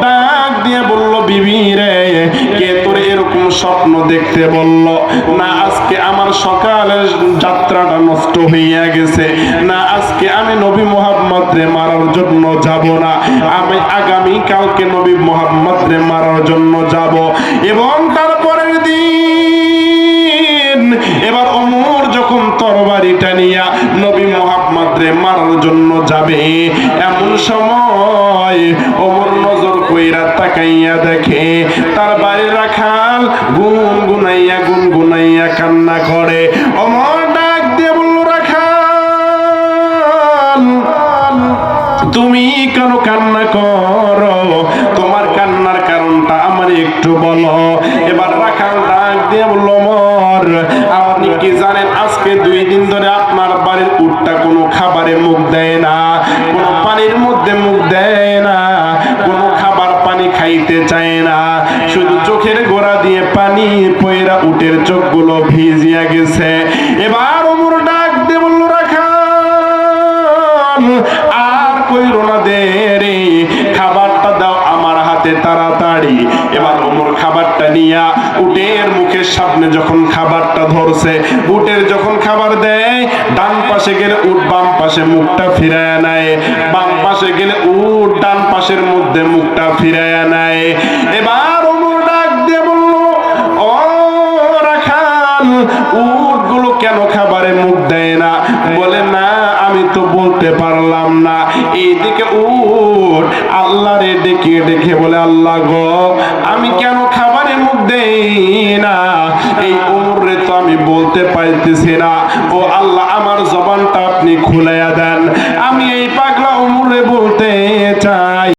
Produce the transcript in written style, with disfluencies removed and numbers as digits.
ডাক দিয়ে বলল, বিবি রে, কে তোর এরকম স্বপ্ন দেখতে বলল? না আজকে আমার সকালের যাত্রাটা নষ্ট হইয়া গেছে, না আজকে আমি নবী মুহাম্মদ রে মারার জন্য যাব না, আমি আগামী কালকে নবী মুহাম্মদ রে মারার জন্য যাব। এবং তারপরের দিন এবার ওমর যখন তরবারিটা নিয়া নবী মুহাম্মদ রে মারার জন্য যাবে, এমন সময় ওমর নজর কইরা তাকাইয়া দেখে তার বাড়ির রাখাল গুনগুনাইয়া কান্না করে। ওমর ডাক দিয়ে বলল, রাখাল তুমি কেন কান্না করো? তোমার কান্নার কারণটা আমার একটু বলো। এবার রাখাল ডাক দিয়ে বলল, ওমর আপনি কি জানেন আজকে 2 দিন ধরে আপনার বাড়ির উটটা কোনো খাবারে মুখ দেয় না, কোনো পানির মধ্যে মুখ দেয় না, কোনো খাবার পানি খাইতে চায় না, শুধু চোখের গোড়া দিয়ে পানি পয়রা উটের চোখগুলো ভিজিয়া গেছে। এবার ওমর ডাক দিয়ে বলল, রাখাল আর কইরো না দেরি, খাবারটা দাও আমার হাতে তাড়াতাড়ি। এবার ওমর খাবারটা নিয়া উটের মুখের সামনে যখন খাবারটা ধরছে, উটের যখন খাবার দেয়, ডান পাশে গেলে উট বাম পাশে মুখটা ফিরায় নেয়, বাম পাশে গেলে উট ডান পাশের মধ্যে মুখটা ফিরায় নেয়। এবার ওমর ডাক দিয়ে বলল, ও রাখাল উটগুলো কেন খাবারে মুখ দেয় না? বলে, না আমি তো বলতে পারলাম না। এইদিকে উট আল্লাহরে ডেকে ডেকে বলে, আল্লাহ গো আমি কেন খাবারে মুখ দেই না? এই ওমরে তো আমি বলতে পারতেছি না। ও আল্লাহ আমার জবানটা আপনি খুলাইয়া দেন, আমি এই